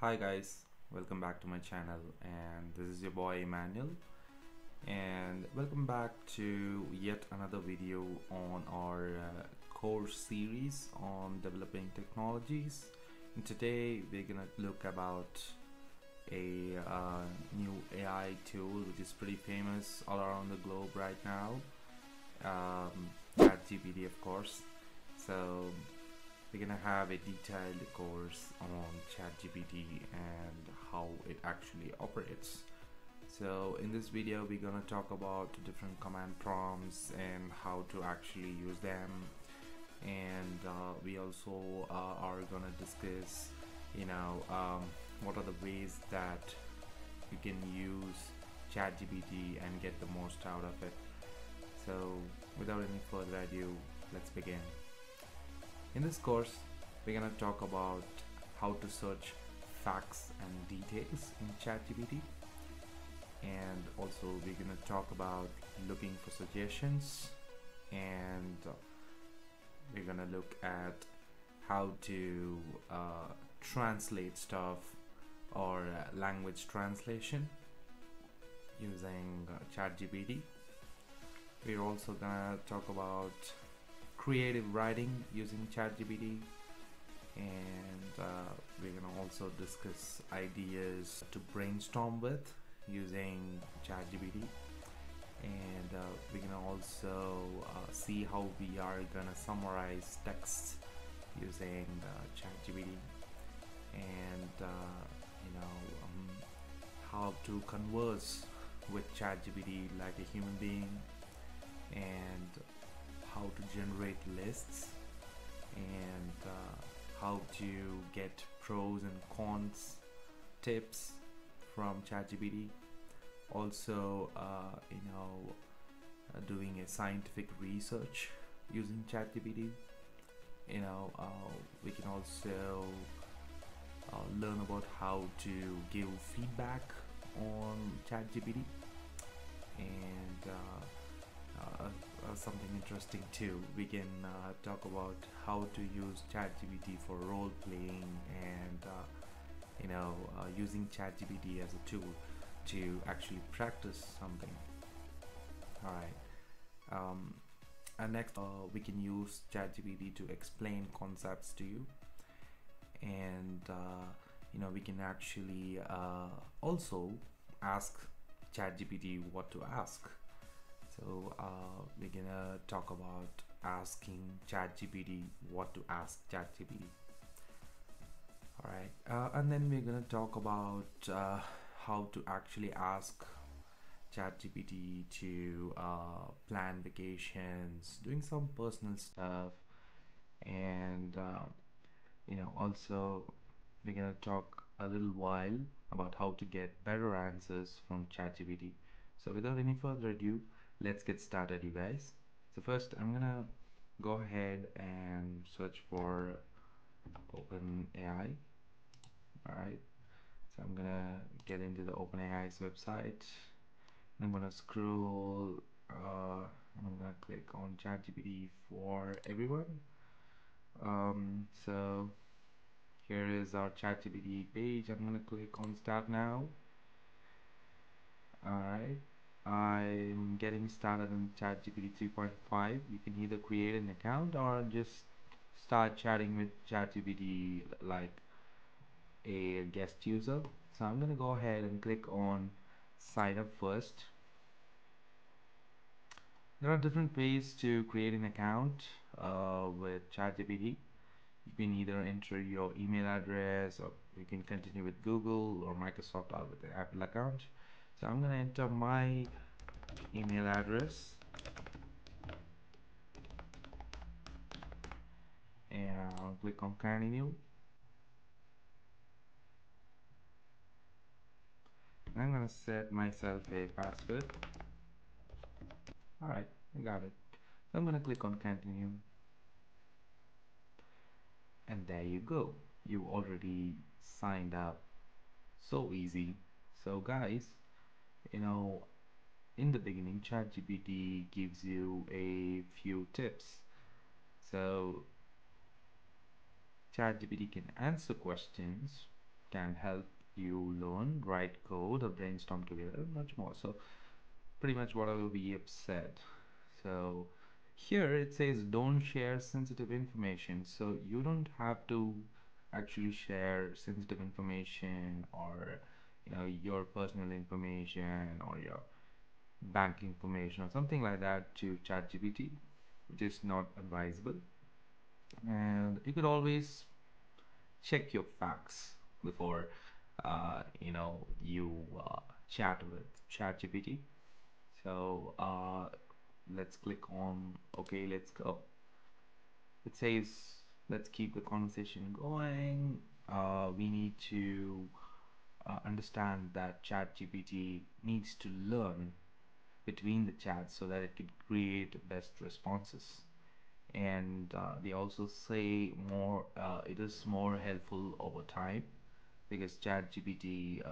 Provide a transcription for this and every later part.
Hi guys, welcome back to my channel, and this is your boy Emmanuel, and welcome back to yet another video on our course series on developing technologies. And today we're gonna look about a new AI tool which is pretty famous all around the globe right now, ChatGPT, of course. So we're gonna have a detailed course on ChatGPT and how it actually operates. So in this video we're gonna talk about different command prompts and how to actually use them, and we also are gonna discuss what are the ways that you can use ChatGPT and get the most out of it. So without any further ado, let's begin. In this course, we're going to talk about how to search facts and details in ChatGPT, and also we're going to talk about looking for suggestions, and we're going to look at how to translate stuff or language translation using ChatGPT. We're also going to talk about creative writing using ChatGPT, and we're gonna also discuss ideas to brainstorm with using ChatGPT, and we're gonna also see how we are gonna summarize texts using ChatGPT, and how to converse with ChatGPT like a human being, and how to generate lists, and how to get pros and cons tips from ChatGPT. Also, doing a scientific research using ChatGPT. We can also learn about how to give feedback on ChatGPT, and something interesting too. We can talk about how to use ChatGPT for role playing, and using ChatGPT as a tool to actually practice something. All right. And next, we can use ChatGPT to explain concepts to you, and we can actually also ask ChatGPT what to ask. So we're gonna talk about asking ChatGPT what to ask ChatGPT. Alright, and then we're gonna talk about how to actually ask ChatGPT to plan vacations, doing some personal stuff, and also we're gonna talk a little while about how to get better answers from ChatGPT. So without any further ado, let's get started, you guys. So first I'm gonna go ahead and search for OpenAI. Alright, so I'm gonna get into the OpenAI's website. I'm gonna scroll, I'm gonna click on ChatGPT for everyone. So here is our ChatGPT page. I'm gonna click on start now. Alright, I'm getting started on ChatGPT 3.5. You can either create an account or just start chatting with ChatGPT like a guest user. So I'm gonna go ahead and click on sign up first. There are different ways to create an account with ChatGPT. You can either enter your email address, or you can continue with Google or Microsoft or with the Apple account. So I'm going to enter my email address, and I'll click on continue. I'm going to set myself a password. Alright, I got it. So I'm going to click on continue, and there you go. You already signed up. So easy. So guys, in the beginning, ChatGPT gives you a few tips. So ChatGPT can answer questions can help you learn, write code, or brainstorm together, much more. So pretty much whatever we have said. So here it says don't share sensitive information. So you don't have to actually share sensitive information, or your personal information or your bank information or something like that to ChatGPT, which is not advisable. And you could always check your facts before you chat with ChatGPT. So let's click on okay, let's go. It says let's keep the conversation going. We need to understand that ChatGPT needs to learn between the chats so that it can create best responses. And they also say more it is more helpful over time, because ChatGPT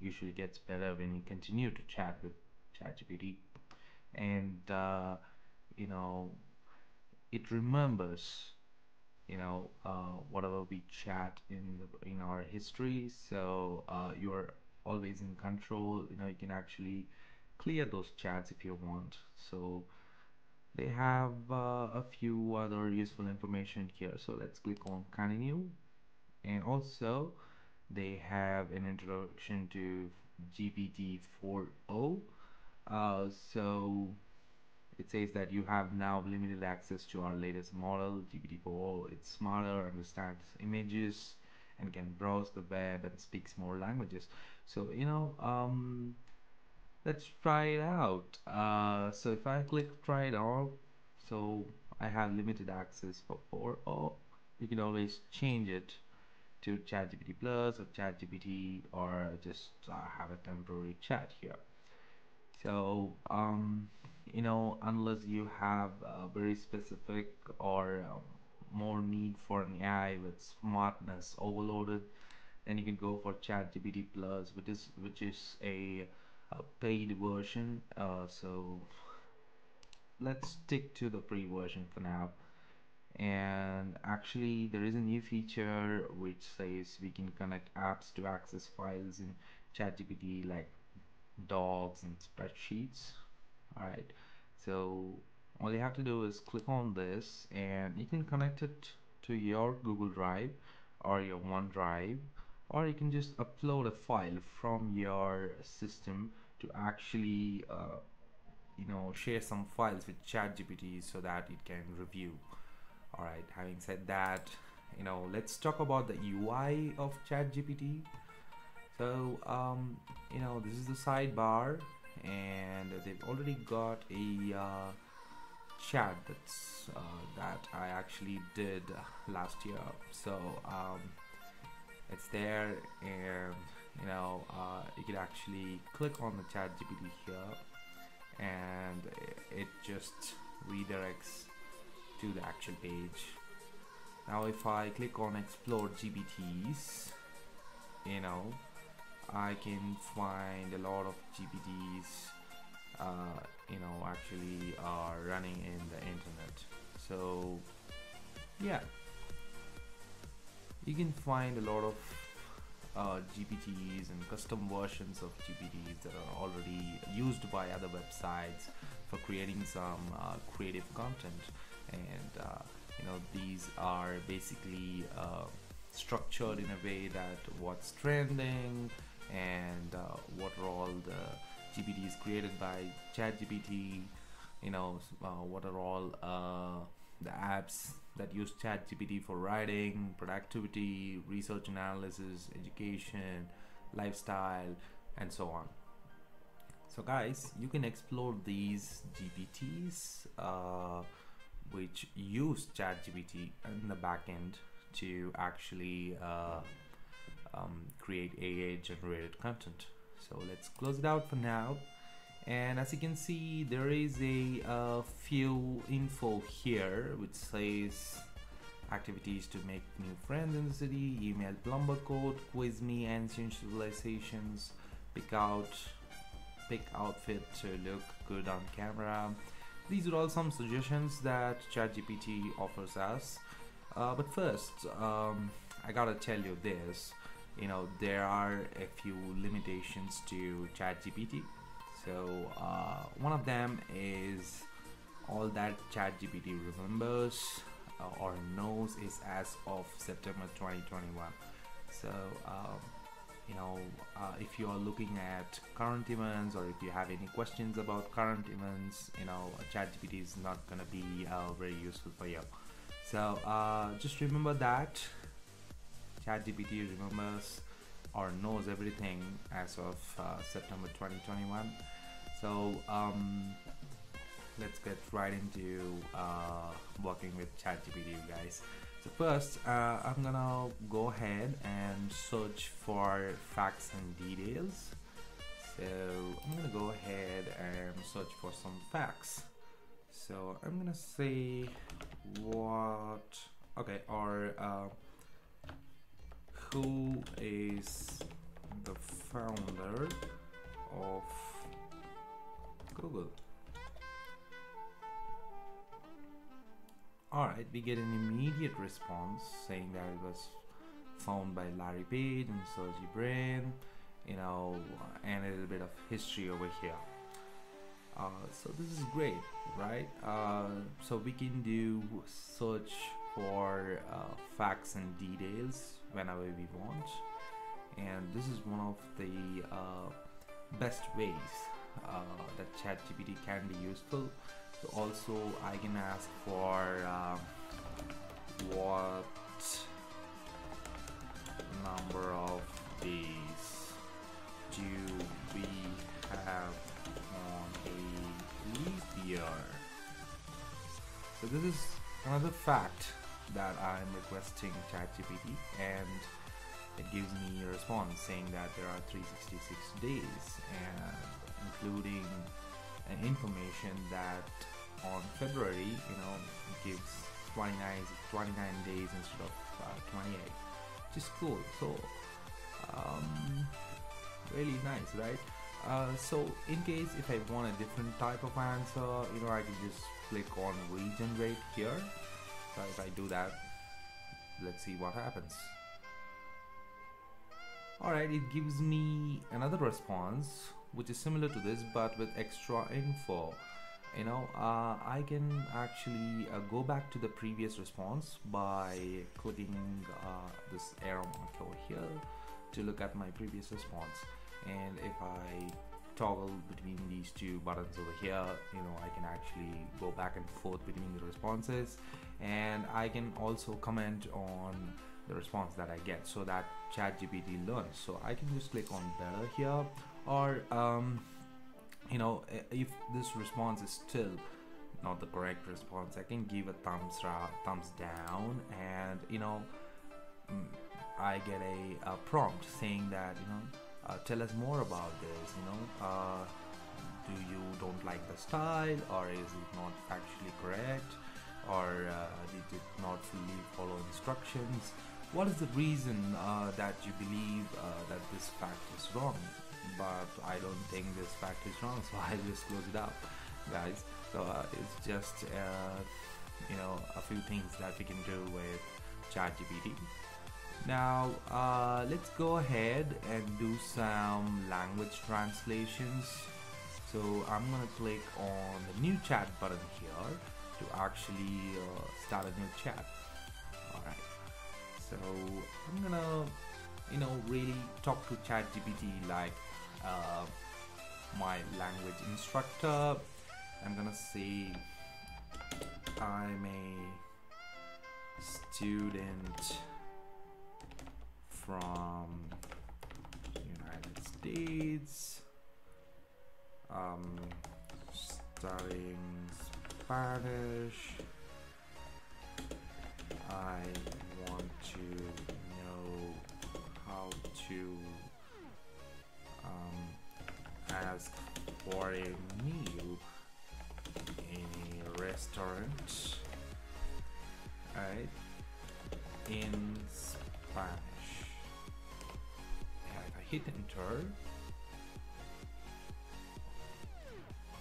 usually gets better when you continue to chat with ChatGPT. And you know it remembers whatever we chat in our history. So you're always in control. You can actually clear those chats if you want. So they have a few other useful information here, so let's click on continue. And also they have an introduction to GPT 4.0. So it says that you have now limited access to our latest model, GPT 4.0. It's smarter, understands images, and can browse the web and speaks more languages. So let's try it out. So if I click try it out, so I have limited access for 4.0. You can always change it to ChatGPT Plus or ChatGPT, or just have a temporary chat here. So unless you have a very specific or more need for an AI with smartness overloaded, then you can go for ChatGPT Plus, which is a paid version. So let's stick to the free version for now. And actually there is a new feature which says we can connect apps to access files in ChatGPT, like docs and spreadsheets. All right, so all you have to do is click on this and you can connect it to your Google Drive or your OneDrive, or you can just upload a file from your system to actually share some files with ChatGPT so that it can review. All right, having said that, let's talk about the UI of ChatGPT. So this is the sidebar, and they've already got a chat that I actually did last year. So it's there, and you can actually click on the ChatGPT here, and it just redirects to the actual page. Now if I click on explore GPTs, I can find a lot of GPTs actually are running in the internet. So yeah, you can find a lot of GPTs and custom versions of GPTs that are already used by other websites for creating some creative content. And these are basically structured in a way that what's trending and what are all the GPTs created by ChatGPT, what are all the apps that use ChatGPT for writing, productivity, research analysis, education, lifestyle, and so on. So guys, you can explore these GPTs which use ChatGPT in the backend to actually create AI generated content. So let's close it out for now. And as you can see, there is a few info here which says activities to make new friends in the city, email plumber code, quiz me ancient civilizations, pick outfit to look good on camera. These are all some suggestions that ChatGPT offers us. But first, I gotta tell you this. there are a few limitations to ChatGPT. So one of them is all that ChatGPT remembers or knows is as of September 2021. So if you are looking at current events, or if you have any questions about current events, ChatGPT is not gonna be very useful for you. So just remember that ChatGPT remembers or knows everything as of September 2021. So let's get right into working with ChatGPT, you guys. So first, I'm gonna go ahead and search for facts and details. So I'm gonna go ahead and search for some facts. So I'm gonna say what, okay, or who is the founder of Google? Alright, we get an immediate response saying that it was found by Larry Page and Sergey Brin, and a little bit of history over here. So this is great, right? So we can do search for facts and details whenever we want, and this is one of the best ways that ChatGPT can be useful. So also I can ask for what number of days do we have on a leap year? So this is another fact that I'm requesting ChatGPT, and it gives me a response saying that there are 366 days, and including an information that on February, it gives 29 days instead of 28, which is cool. So really nice, right? So in case if I want a different type of answer, I can just click on regenerate here. So if I do that, let's see what happens. Alright, it gives me another response which is similar to this but with extra info. I can actually go back to the previous response by clicking this arrow mark over here to look at my previous response. And if I toggle between these two buttons over here, I can actually go back and forth between the responses, and I can also comment on the response that I get so that ChatGPT learns. So I can just click on better here, or if this response is still not the correct response, I can give a thumbs down, and I get a prompt saying that tell us more about this. Do you don't like the style, or is it not actually correct, or did it not fully follow instructions? What is the reason that you believe that this fact is wrong? But I don't think this fact is wrong, so I just close it out, guys. So it's just a few things that we can do with ChatGPT. Now let's go ahead and do some language translations. So I'm gonna click on the new chat button here to actually start a new chat. Alright, so I'm gonna really talk to ChatGPT like my language instructor. I'm gonna say I'm a student from United States, studying Spanish. I want to know how to ask for a meal in a restaurant, right, in Spanish. And if I hit enter,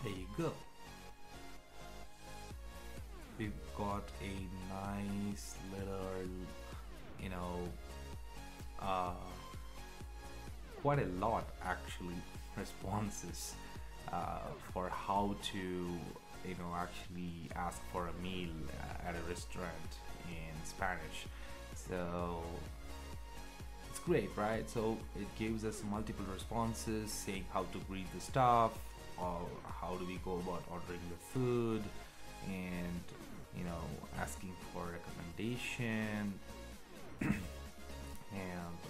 there you go. We've got a nice little quite a lot actually responses for how to actually ask for a meal at a restaurant in Spanish. So it's great, right? So it gives us multiple responses saying how to greet the staff, or how do we go about ordering the food, and asking for recommendation and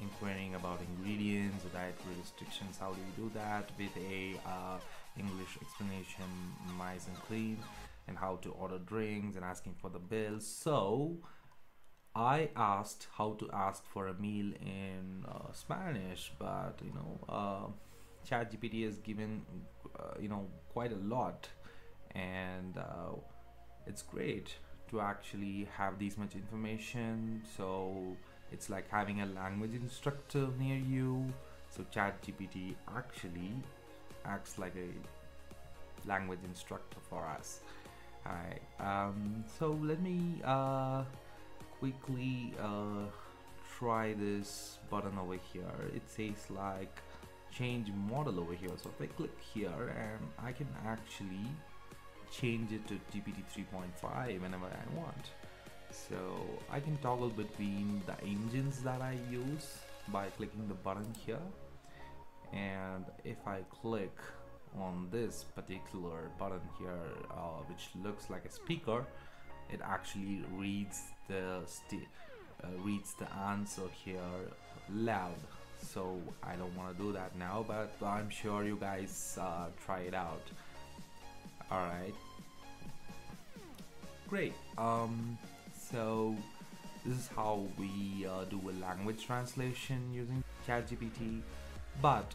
inquiring about ingredients, dietary restrictions. How do you do that with a English explanation, nice and clean, and how to order drinks and asking for the bill. So I asked how to ask for a meal in Spanish, but ChatGPT has given quite a lot, and it's great to actually have this much information. So it's like having a language instructor near you. So ChatGPT actually acts like a language instructor for us. Alright, so let me quickly try this button over here. It says like change model over here. So if I click here, and I can actually change it to GPT 3.5 whenever I want. So I can toggle between the engines that I use by clicking the button here, and if I click on this particular button here, which looks like a speaker, it actually reads the answer here loud. So I don't want to do that now, but I'm sure you guys try it out. Alright, great. So this is how we do a language translation using ChatGPT. But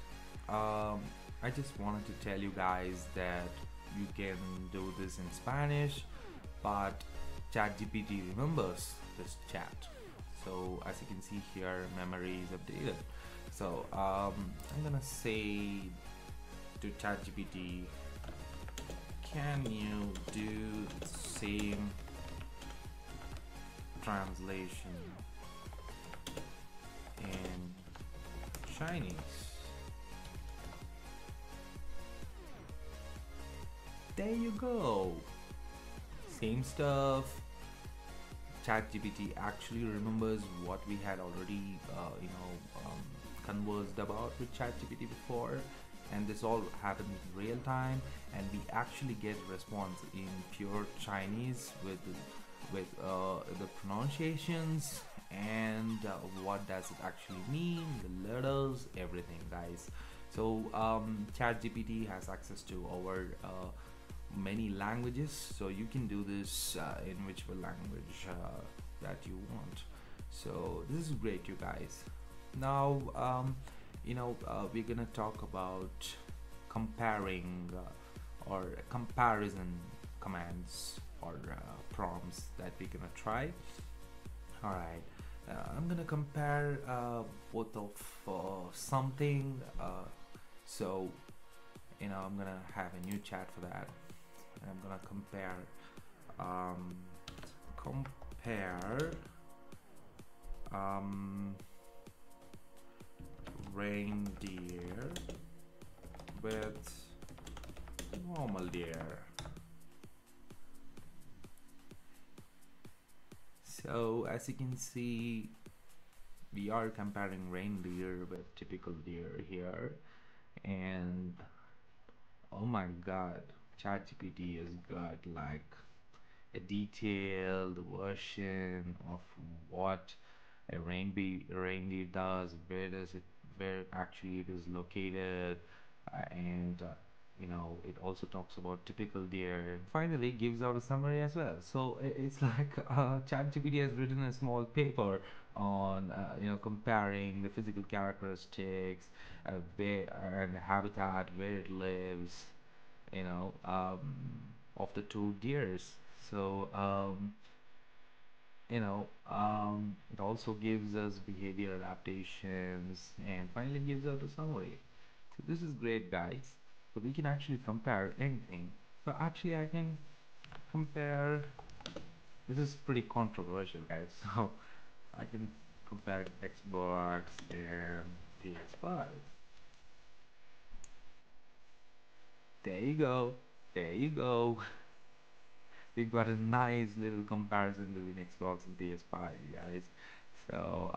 I just wanted to tell you guys that you can do this in Spanish, but ChatGPT remembers this chat. So as you can see here, memory is updated. So I'm gonna say to ChatGPT, can you do the same translation in Chinese? There you go. Same stuff. ChatGPT actually remembers what we had already conversed about with ChatGPT before, and this all happened in real time, and we actually get a response in pure Chinese with the pronunciations and what does it actually mean, the letters, everything, guys. So ChatGPT has access to over many languages, so you can do this in whichever language that you want. So this is great, you guys. Now we're gonna talk about comparing or comparison commands or prompts that we're gonna try. Alright, I'm gonna compare both of something, so I'm gonna have a new chat for that, and I'm gonna compare reindeer with normal deer. So as you can see, we are comparing reindeer with typical deer here, and oh my god, ChatGPT has got like a detailed version of what a reindeer does, where actually it is located, and it also talks about typical deer. Finally gives out a summary as well. So it's like ChatGPT has written a small paper on comparing the physical characteristics, where and habitat, where it lives, of the two deers. So it also gives us behavior adaptations, and finally gives us a summary. So this is great, guys. So we can actually compare anything. So actually I can compare, this is pretty controversial, guys. So I can compare Xbox and PS5. There you go. There you go. We got a nice little comparison between Xbox and PS5, guys. So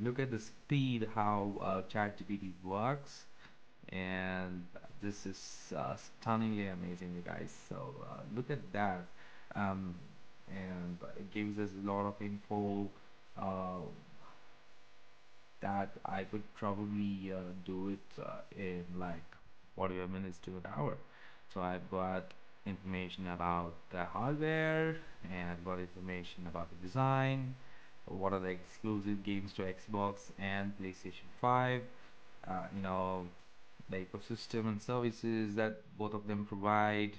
look at the speed how ChatGPT works, and this is stunningly amazing, you guys. So look at that, um, and it gives us a lot of info uh, that I could probably do it in like 45 minutes to an hour. So I've got information about the hardware, and I've got information about the design, what are the exclusive games to Xbox and PlayStation 5, you know, the ecosystem and services that both of them provide,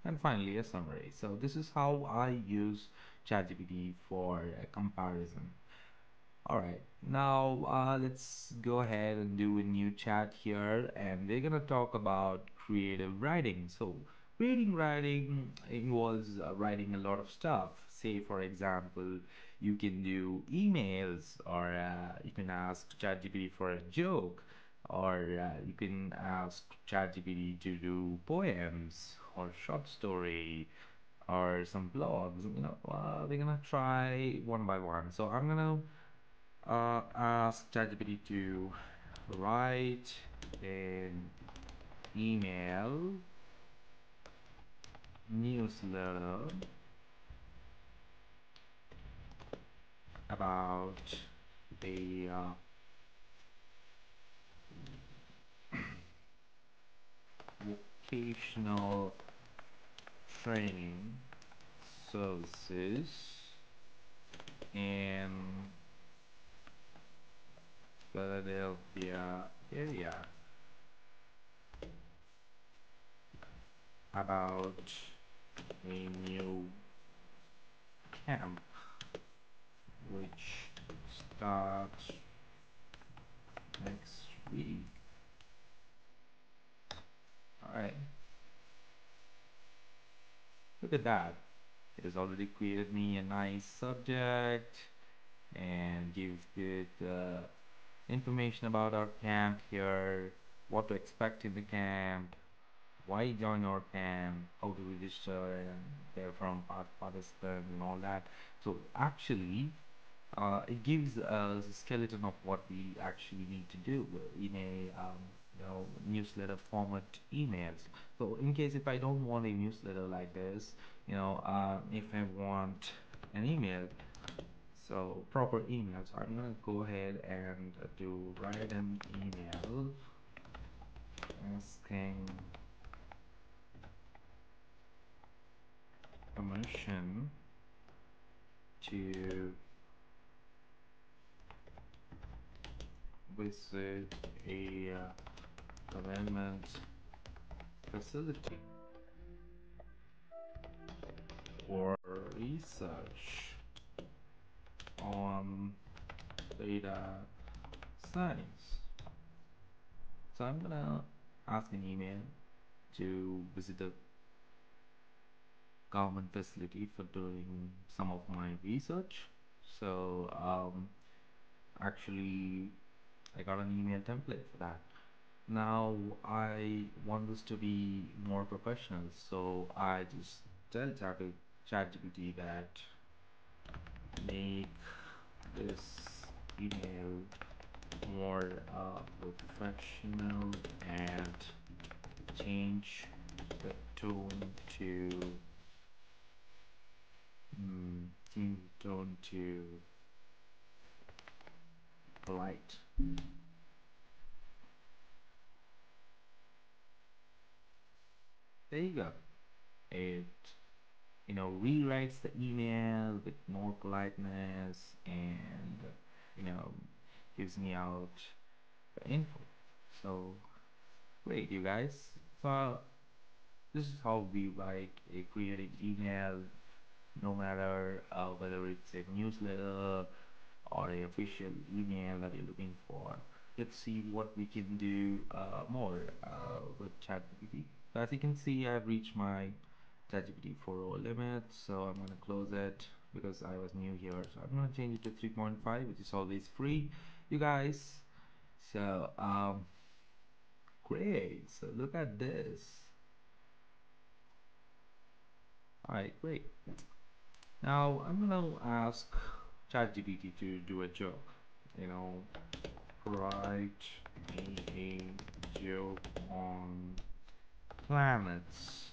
and finally a summary. So this is how I use ChatGPT for a comparison. All right, now let's go ahead and do a new chat here, and we're gonna talk about creative writing. So, creative writing involves writing a lot of stuff. Say, for example, you can do emails, or you can ask ChatGPT for a joke, or you can ask ChatGPT to do poems or short story or some blogs. We're gonna try one by one. So I'm gonna ask ChatGPT to write an email newsletter about the vocational training services in Philadelphia area, about a new camp which starts next week. All right, look at that. It has already created me a nice subject and gives good information about our camp here, what to expect in the camp, why join our camp, how to register, and they're from participant and all that. So actually, it gives us a skeleton of what we actually need to do in a newsletter format emails. So in case if I don't want a newsletter like this, if I want an email, so proper emails, I'm gonna go ahead and do write an email asking permission to visit a government facility for research on data science. So I'm gonna ask an email to visit a government facility for doing some of my research. So actually I got an email template for that. Now I want this to be more professional, so I just tell ChatGPT that make this email more professional and change the tone to change the tone to polite. There you go. It rewrites the email with more politeness and you know gives me out the info. So great, you guys. So this is how we write a creative email, no matter whether it's a newsletter or a official email that you're looking for. Let's see what we can do more with ChatGPT. So as you can see, I've reached my ChatGPT 4.0 limit, so I'm gonna close it because I was new here. So I'm gonna change it to 3.5, which is always free, you guys. So great. So look at this. All right, great. Now I'm gonna ask ChatGPT to do a joke. You know, write me a joke on planets.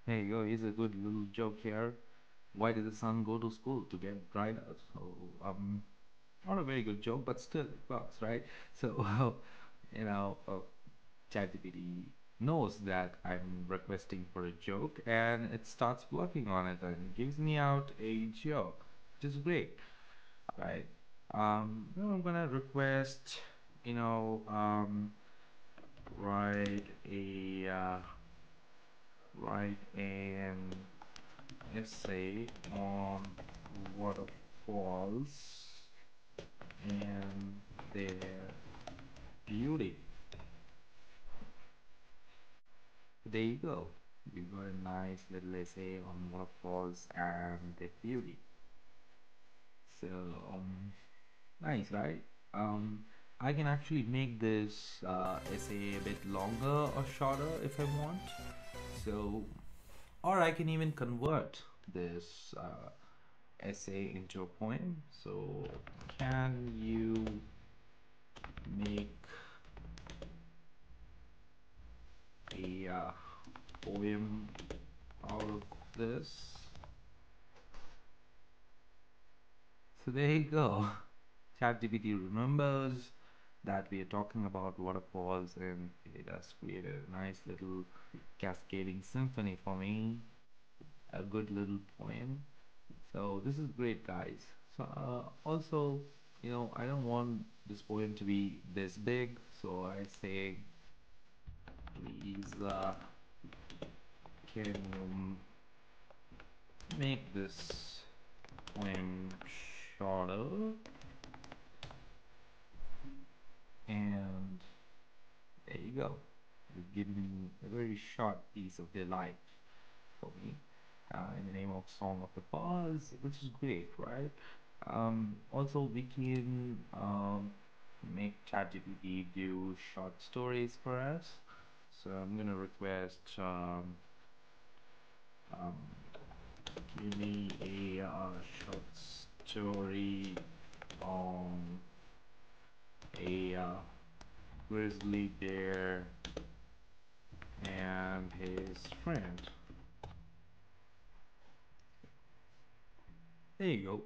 There you go. Here's a good little joke here. Why did the sun go to school? To get dried out. So not a very good joke, but still it works, right? So you know, ChatGPT knows that I'm requesting for a joke, and it starts working on it and gives me out a joke, which is great, right? Now I'm gonna request, you know, write a write an essay on waterfalls and their beauty. There you go. You got a nice little essay on waterfalls and their beauty. So, nice, right? Um, I can actually make this essay a bit longer or shorter if I want. So, or I can even convert this essay into a poem. So, can you make a poem out of this? So there you go. ChatGPT remembers that we are talking about waterfalls, and it has created a nice little cascading symphony for me, a good little poem. So this is great, guys. So also, you know, I don't want this poem to be this big, so I say, please, can you make this poem shorter? And there you go. You've given a very short piece of their life for me in the name of Song of the Pause, which is great, right? Also, we can make ChatGPT do short stories for us. So I'm gonna request um, give me a short story on a grizzly bear and his friend. There you go.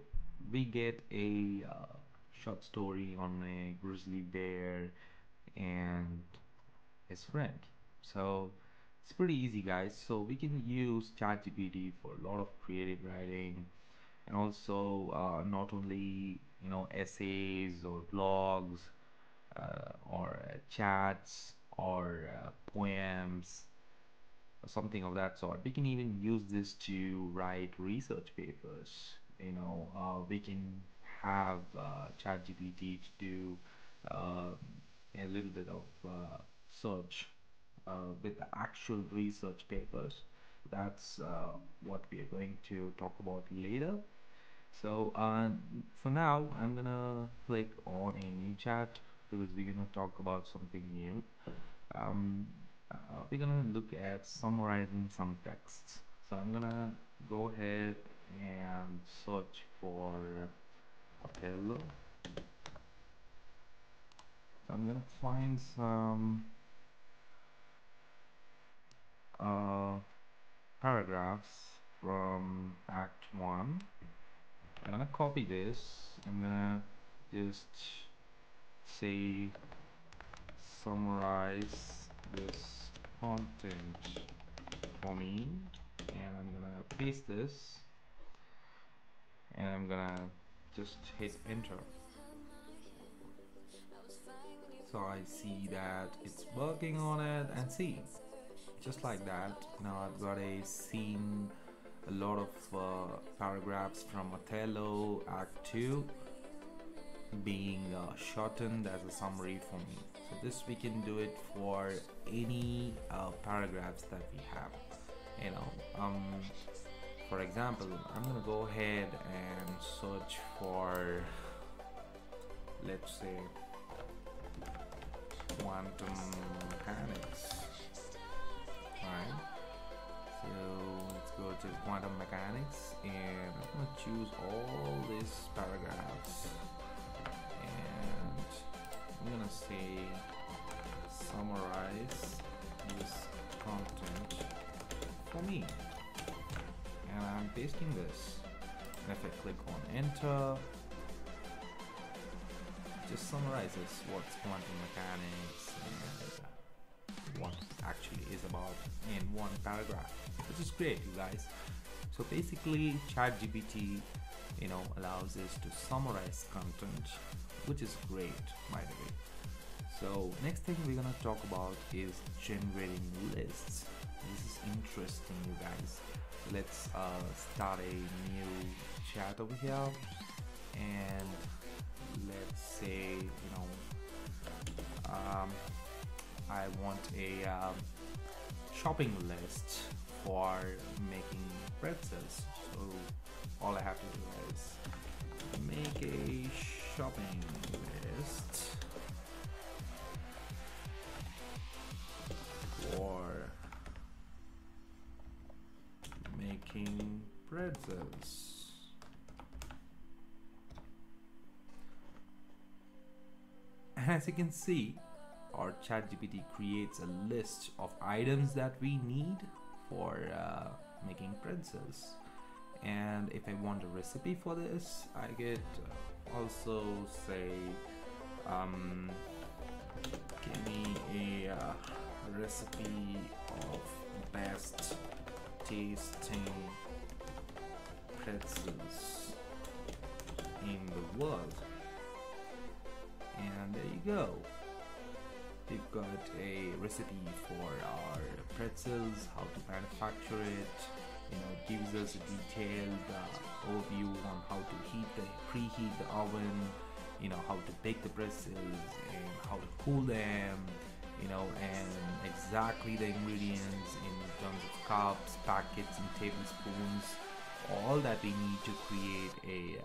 We get a short story on a grizzly bear and his friend. So it's pretty easy, guys. So we can use ChatGPT for a lot of creative writing, and also not only, you know, essays or blogs or chats or poems or something of that sort. We can even use this to write research papers. You know, we can have ChatGPT to do a little bit of search with the actual research papers. That's what we are going to talk about later. So for now, I'm gonna click on a new chat because we're gonna talk about something new. Um, we're gonna look at summarizing some texts. So I'm gonna go ahead and search for Othello. So I'm gonna find some uh, paragraphs from Act 1. I'm gonna copy this. I'm gonna just say summarize this content for me, and I'm gonna paste this, and I'm gonna just hit enter. So I see that it's working on it, and see, just like that, now I've got a scene, a lot of paragraphs from Othello Act 2 being shortened as a summary for me. So this we can do it for any paragraphs that we have. You know, For example, I'm gonna go ahead and search for, let's say, quantum mechanics. Alright, so let's go to quantum mechanics, and I'm gonna choose all these paragraphs, and I'm gonna say summarize this content for me, and I'm pasting this. And if I click on enter, just summarizes what's quantum mechanics and what actually is about in one paragraph, which is great, you guys. So basically ChatGPT, allows us to summarize content, which is great, by the way. So next thing we're gonna talk about is generating lists. This is interesting, you guys. Let's start a new chat over here, and let's say I want a shopping list for making pretzels. So all I have to do is make a shopping list for making pretzels. As you can see, our ChatGPT creates a list of items that we need for making pretzels. And if I want a recipe for this, I could also say, give me a recipe of best tasting pretzels in the world. And there you go. We've got a recipe for our pretzels, how to manufacture it. Gives us a detailed overview on how to preheat the oven, how to bake the pretzels and how to cool them, and exactly the ingredients in terms of cups, packets, and tablespoons. All that we need to create a,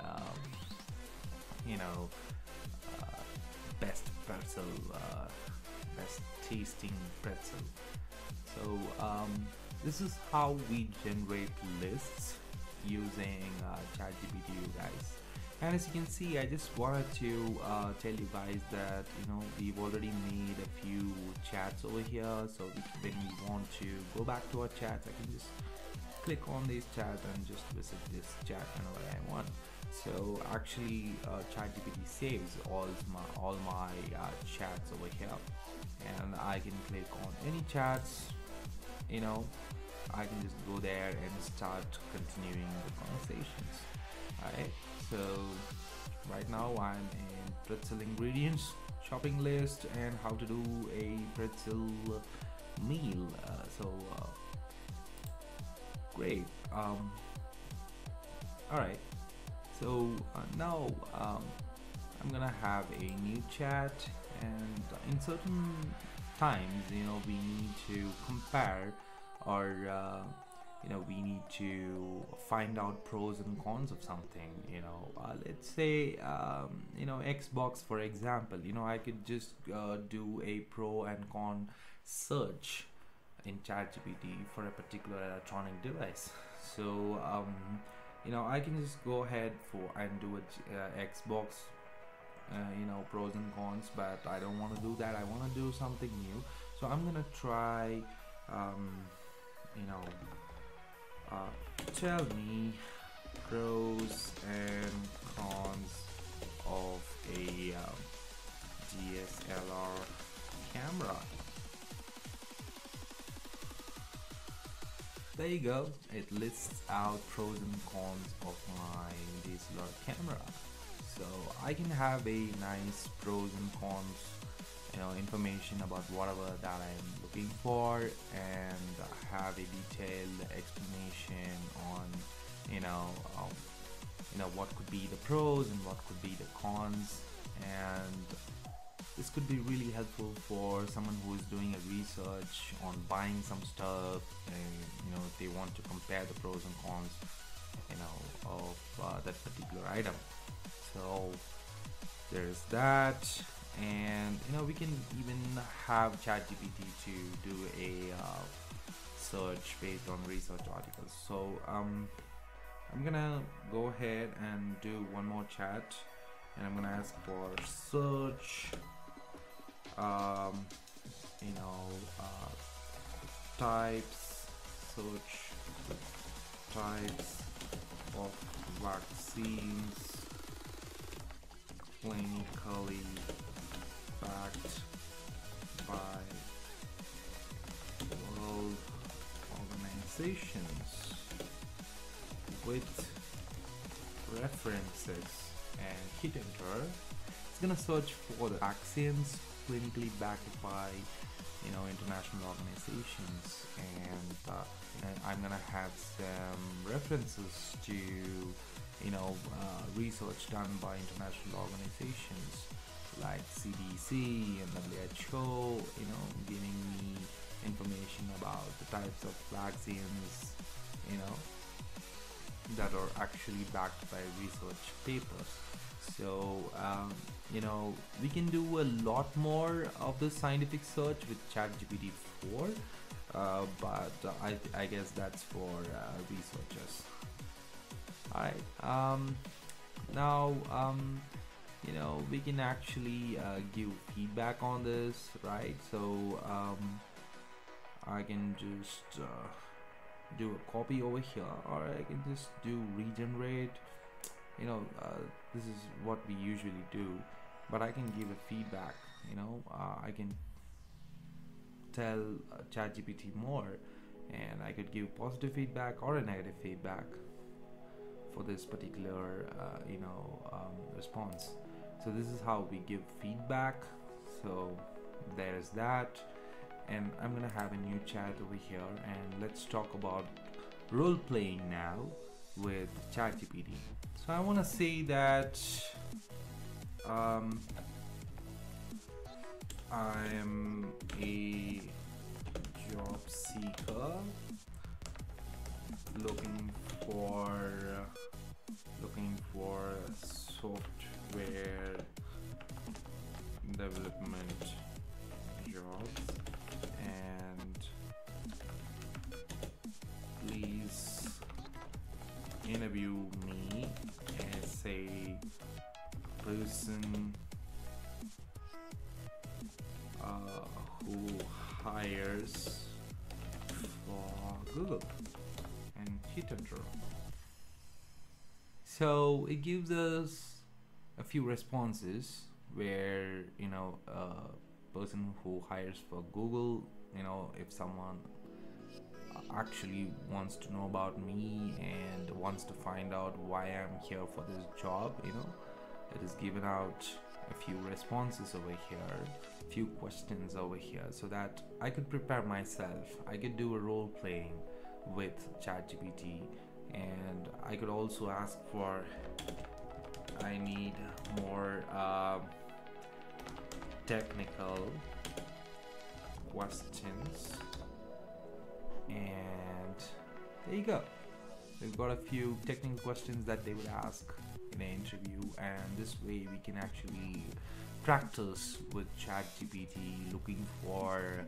best pretzel, best tasting pretzel. So this is how we generate lists using ChatGPT, you guys. And as you can see, I just wanted to tell you guys that we've already made a few chats over here. So when we want to go back to our chats, I can just click on these chats and just visit this chat whenever I want. So actually ChatGPT saves all my chats over here, and I can click on any chats. I can just go there and start continuing the conversations. Alright, so right now I'm in pretzel ingredients, shopping list, and how to do a pretzel meal. Great. Alright, so now I'm gonna have a new chat, and in certain times we need to compare, or we need to find out pros and cons of something. Let's say Xbox, for example. I could just do a pro and con search in ChatGPT for a particular electronic device. So I can just go ahead and do a Xbox pros and cons, but I don't want to do that. I want to do something new. So I'm gonna try tell me pros and cons of a DSLR camera. There you go. It lists out pros and cons of my DSLR camera. So I can have a nice pros and cons information about whatever that I'm looking for, and have a detailed explanation on what could be the pros and what could be the cons. And this could be really helpful for someone who is doing a research on buying some stuff, and if they want to compare the pros and cons of that particular item. So there's that. And we can even have ChatGPT to do a search based on research articles. So I'm gonna go ahead and do one more chat, and I'm gonna ask for search search types of vaccines clinically backed by world organizations with references, and hit enter. It's gonna search for the vaccines clinically backed by international organizations, and I'm gonna have some references to research done by international organizations like CDC and WHO, giving me information about the types of vaccines that are actually backed by research papers. So we can do a lot more of the scientific search with ChatGPT 4, but I guess that's for researchers. Alright, now we can actually give feedback on this, right? So I can just do a copy over here, or I can just do regenerate. This is what we usually do, but I can give a feedback. I can tell ChatGPT more, and I could give positive feedback or a negative feedback for this particular response. So this is how we give feedback. So there's that, and I'm gonna have a new chat over here, and let's talk about role playing now with ChatGPT. So I want to say that I'm a job seeker looking for software development jobs, and please interview me as a person who hires for Google, and hit enter. So it gives us a few responses where a person who hires for Google, if someone actually wants to know about me and wants to find out why I'm here for this job, it is given out a few responses over here, a few questions over here, so that I could prepare myself. I could do a role playing with ChatGPT, and I could also ask for, I need more technical questions, and there you go. We've got a few technical questions that they would ask in an interview, and this way we can actually practice with ChatGPT, looking for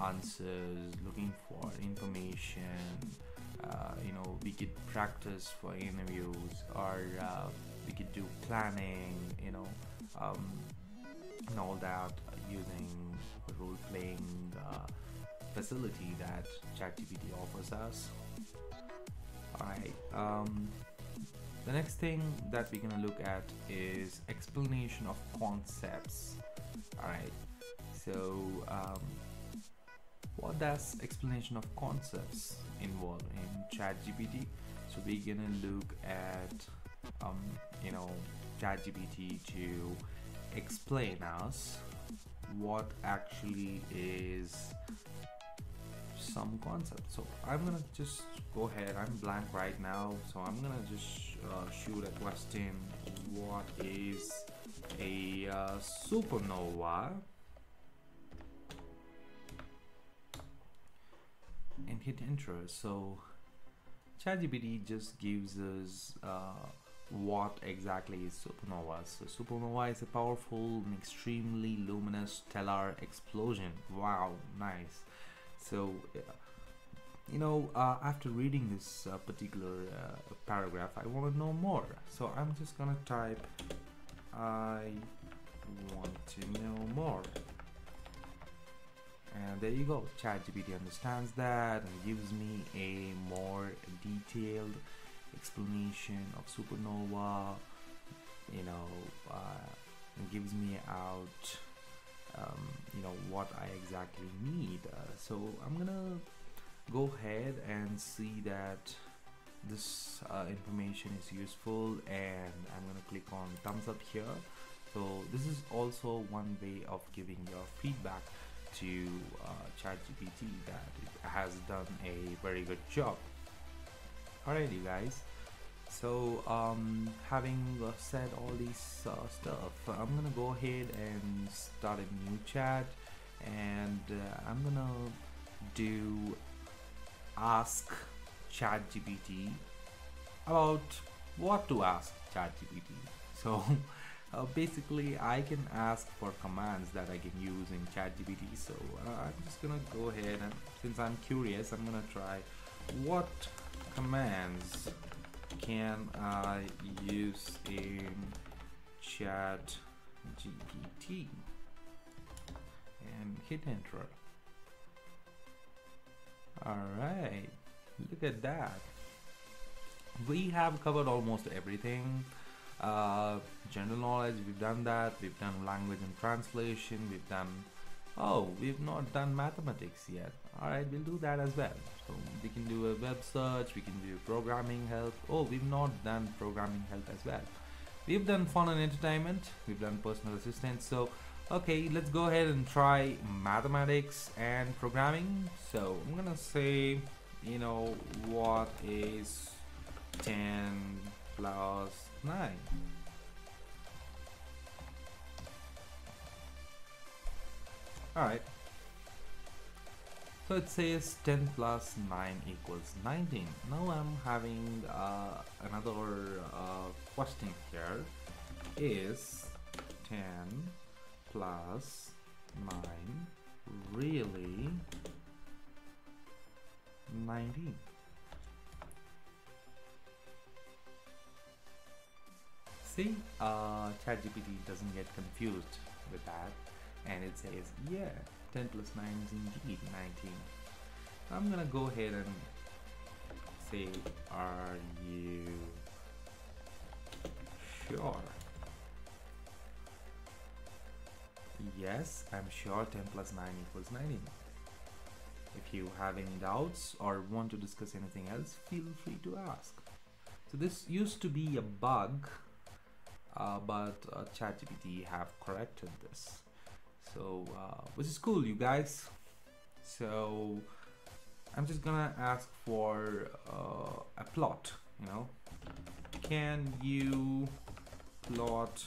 answers, looking for information. We could practice for interviews, or we could do planning, and all that using the role-playing facility that ChatGPT offers us. Alright, the next thing that we're gonna look at is explanation of concepts. Alright, so what does explanation of concepts involve in ChatGPT? So we're gonna look at ChatGPT to explain us what actually is some concept. So I'm gonna just go ahead, I'm blank right now, so I'm gonna just shoot a question. What is a supernova and hit enter. So ChatGPT just gives us what exactly is supernova. So supernova is a powerful and extremely luminous stellar explosion. Wow, nice. So after reading this particular paragraph, I want to know more. So I'm just gonna type, I want to know more. And there you go. ChatGPT understands that and gives me a more detailed explanation of supernova, and gives me out what I exactly need. So I'm gonna go ahead and see that this information is useful, and I'm gonna click on thumbs up here. So this is also one way of giving your feedback to ChatGPT that it has done a very good job. Alright, you guys. So having said all these stuff, I'm gonna go ahead and start a new chat, and I'm gonna do ask ChatGPT about what to ask ChatGPT. So basically I can ask for commands that I can use in ChatGPT. So I'm just gonna go ahead, and since I'm curious, I'm gonna try what commands can I use in ChatGPT and hit enter. Alright, look at that. We have covered almost everything. General knowledge, we've done that. We've done language and translation. We've not done mathematics yet. Alright, we'll do that as well. So we can do a web search, we can do programming help. We've not done programming help as well. We've done fun and entertainment, we've done personal assistance. So okay, let's go ahead and try mathematics and programming. So I'm gonna say, what is 10 plus 9? Alright, so it says 10 plus 9 equals 19. Now I'm having another question here. Is 10 plus 9 really 19? See, ChatGPT doesn't get confused with that, and it says, yeah, 10 plus 9 is indeed 19. I'm gonna go ahead and say, are you sure? Yes, I'm sure 10 plus 9 equals 19. If you have any doubts or want to discuss anything else, feel free to ask. So this used to be a bug, but ChatGPT have corrected this. So which is cool, you guys. So I'm just gonna ask for a plot. Can you plot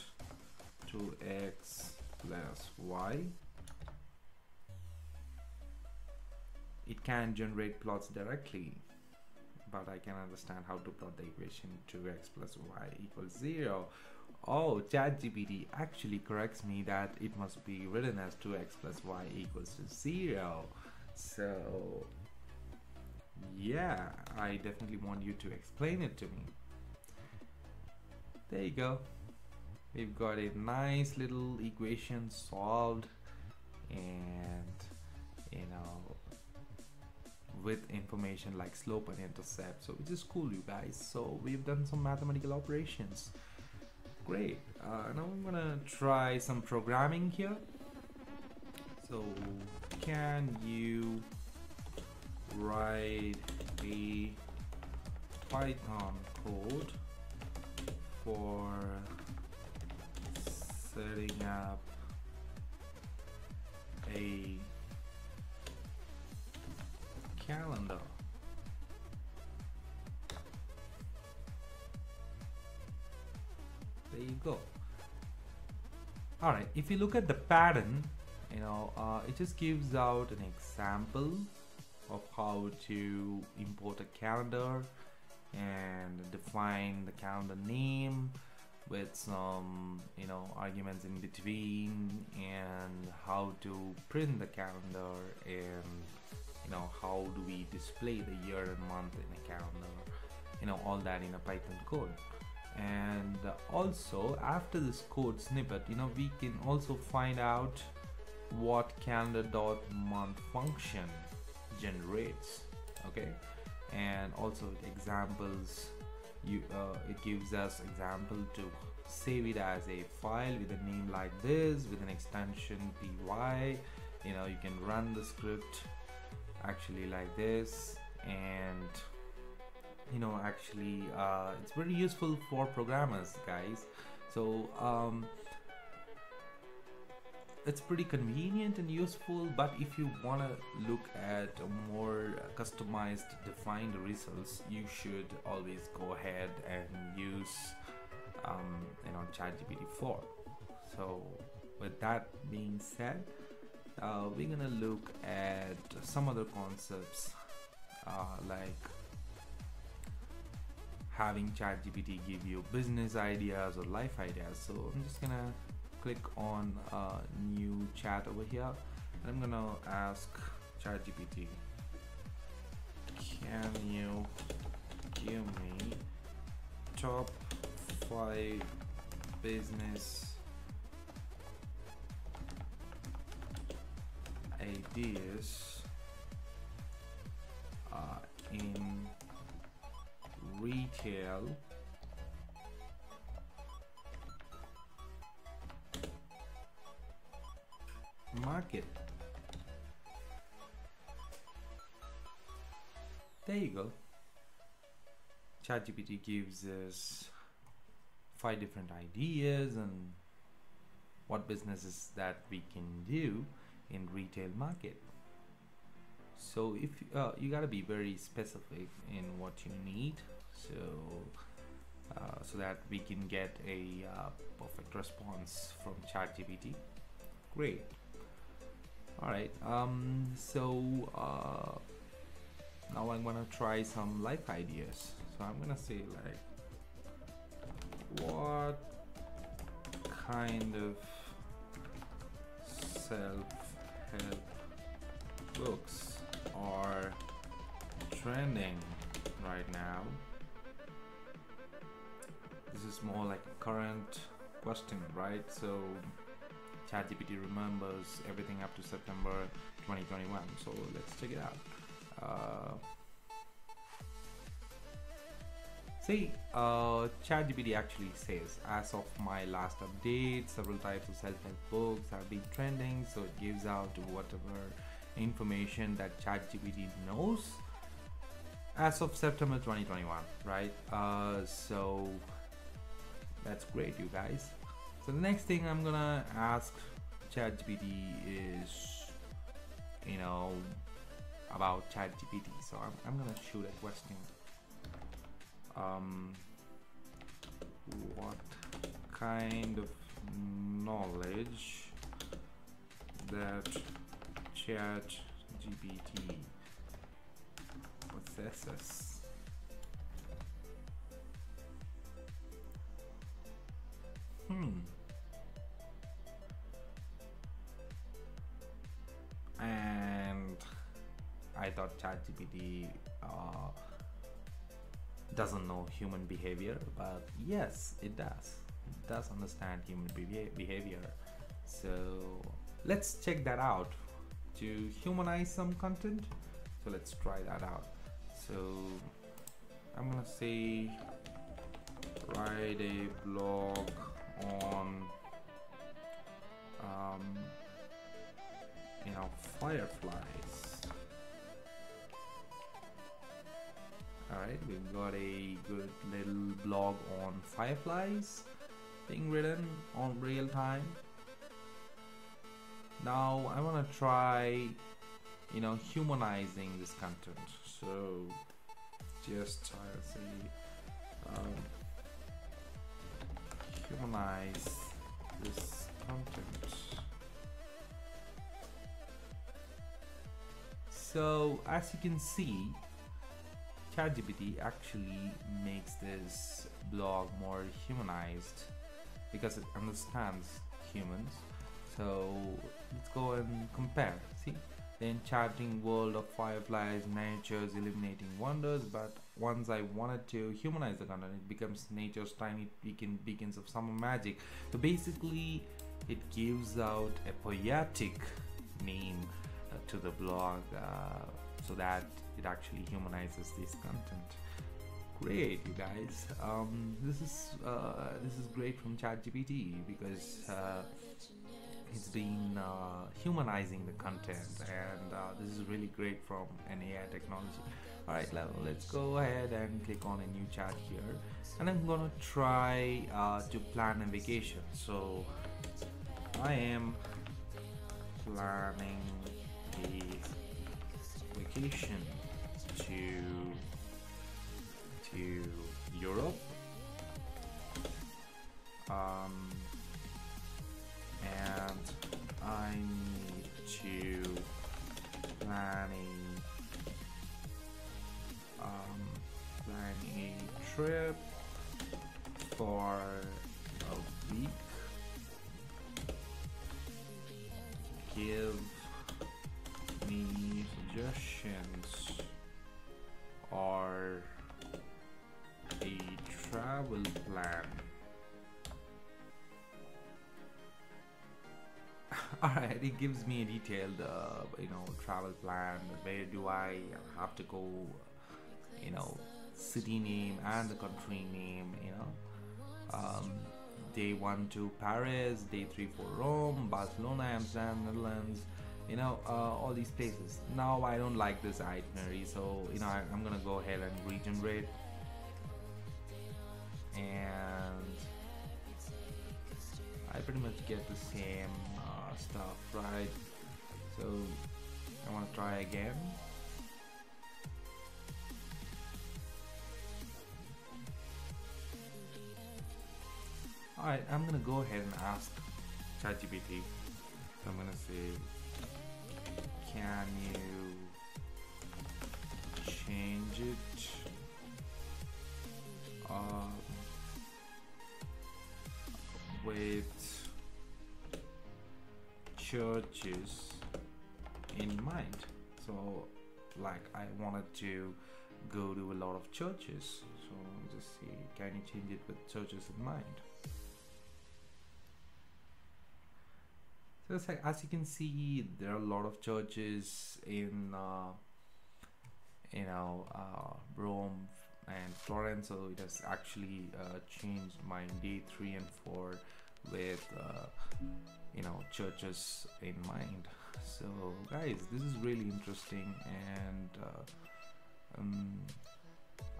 2x plus y? It can generate plots directly, but I can understand how to plot the equation 2x plus y equals 0. Oh, ChatGPT actually corrects me that it must be written as 2x plus y equals to 0. So yeah, I definitely want you to explain it to me. There you go. We've got a nice little equation solved, and with information like slope and intercept, so which is cool, you guys. So we've done some mathematical operations. Great. Now I'm gonna try some programming here. So can you write a Python code for setting up a calendar? There you go. All right, if you look at the pattern, it just gives out an example of how to import a calendar and define the calendar name with some arguments in between, and how to print the calendar, and how do we display the year and month in a calendar, all that in a Python code. And also after this code snippet, we can also find out what calendar.month function generates. Okay, and also examples, it gives us example to save it as a file with a name like this with an extension py. You can run the script actually like this, and it's very useful for programmers, guys. So it's pretty convenient and useful, but if you want to look at a more customized defined results, you should always go ahead and use ChatGPT 4. So with that being said, we're gonna look at some other concepts, like having ChatGPT give you business ideas or life ideas. So I'm just gonna click on new chat over here, and I'm gonna ask ChatGPT, can you give me top 5 business ideas in retail market. There you go. ChatGPT gives us 5 different ideas and what businesses that we can do in retail market. So if you gotta be very specific in what you need, so that we can get a perfect response from ChatGPT. Great. All right. Now I'm gonna try some life ideas. So I'm gonna say like, what kind of self-help books are trending right now? This is more like a current question, right? So ChatGPT remembers everything up to September 2021. So let's check it out. ChatGPT actually says, as of my last update, several types of self-help books have been trending. So it gives out whatever information that ChatGPT knows as of September 2021, right? So that's great, you guys. So the next thing I'm gonna ask ChatGPT is, about ChatGPT. So I'm gonna shoot a question. What kind of knowledge that ChatGPT possesses? And I thought ChatGPT doesn't know human behavior, but yes, it does. It does understand human behavior. So let's check that out to humanize some content. So let's try that out. So I'm gonna say, write a blog on fireflies. Alright, we've got a good little blog on fireflies being written on real time. Now I want to try humanizing this content. So just I'll say humanize this content. So as you can see, ChatGPT actually makes this blog more humanized because it understands humans. So let's go and compare. See, the enchanting world of fireflies, nature's illuminating wonders. But once I wanted to humanize the content, it becomes nature's tiny beacons of summer magic. So basically, it gives out a poetic name to the blog, so that it actually humanizes this content. Great, you guys. This is great from ChatGPT because it's been humanizing the content, and this is really great from an AI technology. Alright, let's go ahead and click on a new chat here, and I'm gonna try to plan a vacation. So I am planning a vacation to Europe, and I need to planning a trip for a week. Give me suggestions or a travel plan. Alright, it gives me a detailed travel plan. Where do I have to go, city name and the country name, day 1 to Paris, day 3 for Rome, Barcelona, Amsterdam, Netherlands, all these places. Now I don't like this itinerary, so I'm gonna go ahead and regenerate, and I pretty much get the same stuff, right? So I want to try again. Alright, I'm gonna go ahead and ask ChatGPT. So I'm gonna say, can you change it with churches in mind? So like I wanted to go to a lot of churches, so just see, can you change it with churches in mind? So it's like, as you can see, there are a lot of churches in Rome and Florence, so it has actually changed my day 3 and 4 with churches in mind. So guys, this is really interesting, and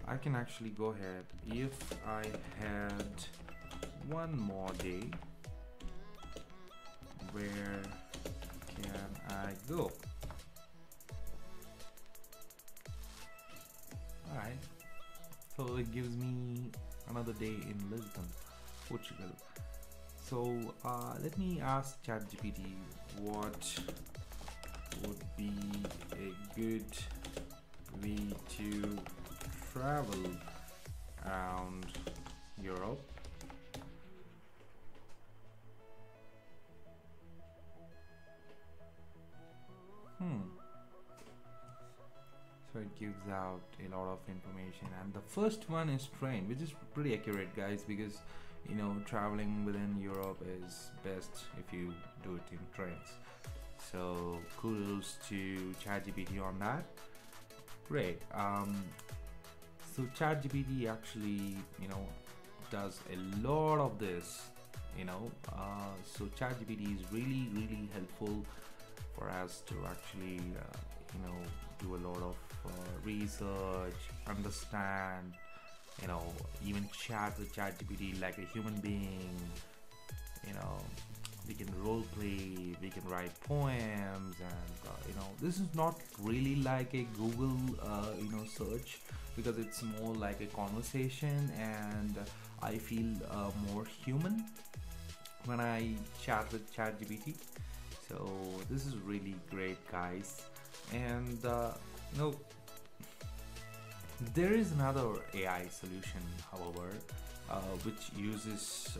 I can actually go ahead, if I had one more day, where can I go? Alright, so it gives me another day in Lisbon, Portugal. So let me ask ChatGPT what would be a good way to travel around Europe. So it gives out a lot of information, and the first one is train, which is pretty accurate, guys, because traveling within Europe is best if you do it in trains. So kudos to ChatGPT on that. Great. So ChatGPT actually does a lot of this. So ChatGPT is really helpful for us to actually do a lot of research, understand, even chat with ChatGPT like a human being. We can role play, we can write poems, and this is not really like a Google search, because it's more like a conversation, and I feel more human. when I chat with ChatGPT. So this is really great, guys. And no, there is another AI solution, however, which uses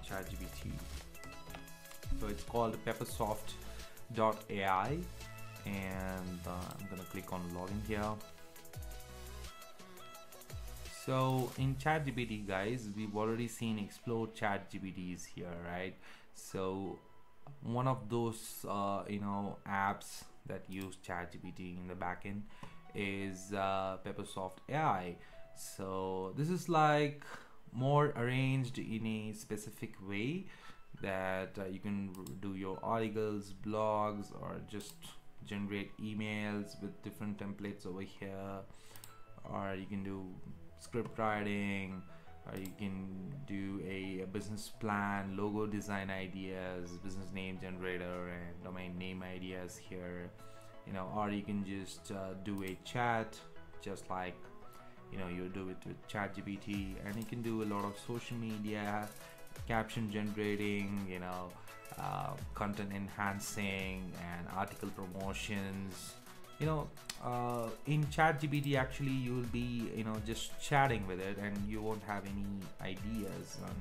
ChatGPT. So it's called Peposoft.ai, and I'm gonna click on login here. So in ChatGPT, guys, we've already seen Explore ChatGPTs here, right? So one of those apps that use ChatGPT in the backend is Peposoft.ai. So this is like more arranged in a specific way that you can do your articles, blogs, or just generate emails with different templates over here, or you can do script writing, or you can do a business plan, logo design ideas, business name generator, and domain name ideas here, or you can just do a chat, just like you do it with ChatGPT, and you can do a lot of social media, caption generating, content enhancing, and article promotions. In ChatGPT, actually you'll be just chatting with it, and you won't have any ideas on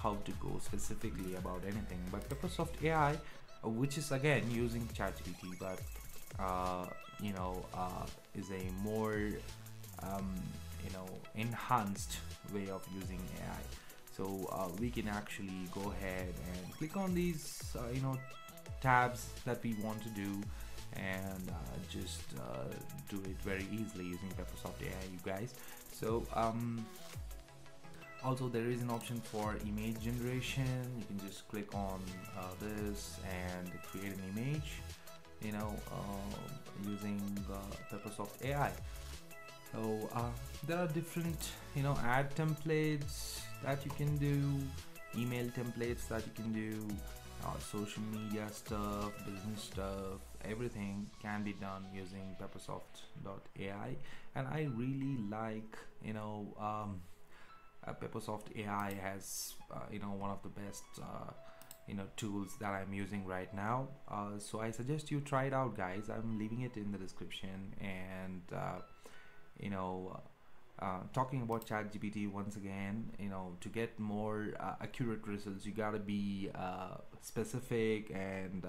how to go specifically about anything. But Peposoft AI, which is again using ChatGPT, but is a more enhanced way of using AI. So we can actually go ahead and click on these tabs that we want to do, and just do it very easily using Peposoft AI, you guys. So also there is an option for image generation. You can just click on this and create an image, using Peposoft AI. So there are different ad templates that you can do, email templates that you can do, social media stuff, business stuff, everything can be done using Peposoft.ai. And I really like Peposoft AI has one of the best tools that I'm using right now. So I suggest you try it out, guys. I'm leaving it in the description. And talking about ChatGPT once again, to get more accurate results, you gotta be specific and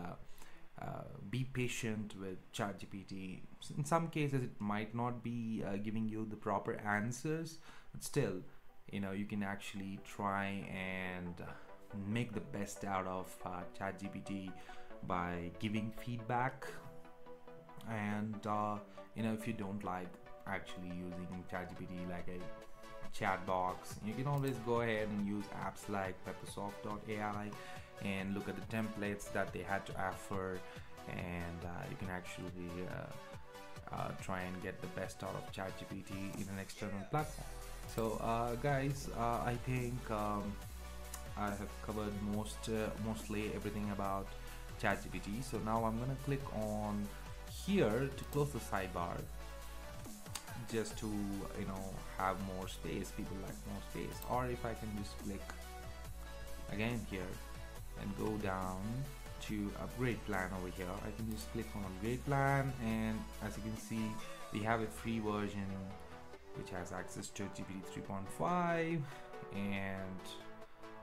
be patient with ChatGPT. In some cases it might not be giving you the proper answers, but still you can actually try and make the best out of ChatGPT by giving feedback. And if you don't like actually using ChatGPT like a chat box, you can always go ahead and use apps like Peposoft.ai and look at the templates that they had to offer, and you can actually try and get the best out of ChatGPT in an external platform. So guys, I think I have covered mostly everything about ChatGPT. So now I'm gonna click on here to close the sidebar, just to have more space. People like more space. Or if I can just click again here and go down to upgrade plan over here, I can just click on upgrade plan, and as you can see, we have a free version which has access to GPT 3.5 and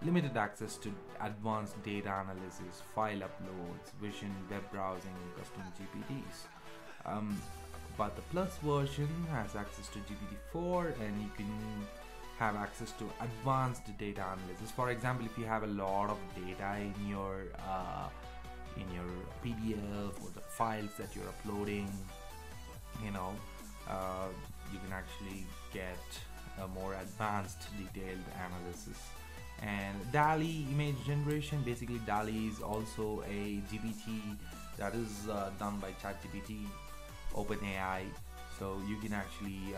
limited access to advanced data analysis, file uploads, vision, web browsing, custom GPTs. But the plus version has access to GPT-4, and you can have access to advanced data analysis. For example, if you have a lot of data in your PDF or the files that you're uploading, you can actually get a more advanced detailed analysis. And DALL-E image generation, basically DALL-E is also a GPT that is done by ChatGPT, OpenAI. So you can actually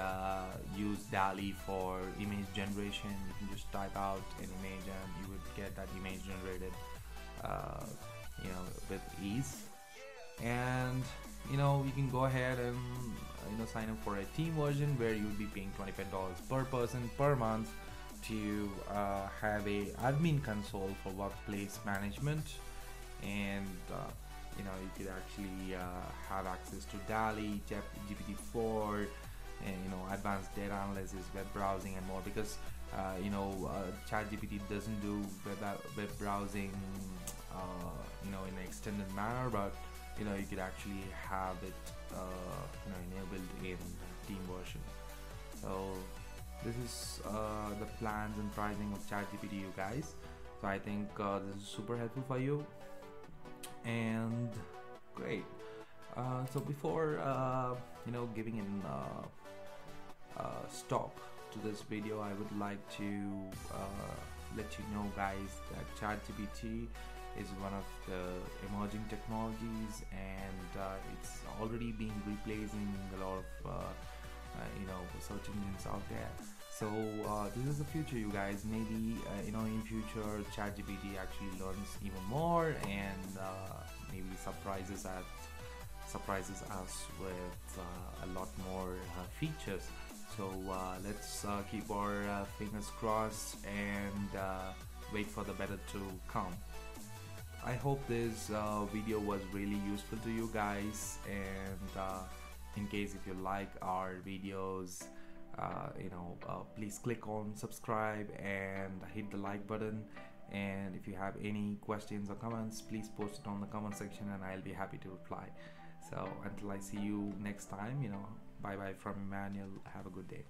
use DALL-E for image generation. You can just type out an image and you would get that image generated with ease. And you can go ahead and sign up for a team version where you will be paying $25 per person per month to have a admin console for workplace management, and you could actually have access to DALI, GPT-4, and advanced data analysis, web browsing, and more. Because ChatGPT doesn't do web browsing in an extended manner, but you could actually have it enabled in team version. So this is the plans and pricing of ChatGPT, you guys. So I think this is super helpful for you, and great. So before giving in stop to this video, I would like to let you know, guys, that ChatGPT is one of the emerging technologies, and it's already being replacing a lot of search engines out there. So this is the future, you guys. Maybe in future ChatGPT actually learns even more, and maybe surprises us with a lot more features. So let's keep our fingers crossed and wait for the better to come. I hope this video was really useful to you guys, and in case if you like our videos, please click on subscribe and hit the like button. And if you have any questions or comments, please post it on the comment section, and I'll be happy to reply. So until I see you next time, bye bye from Emmanuel. Have a good day.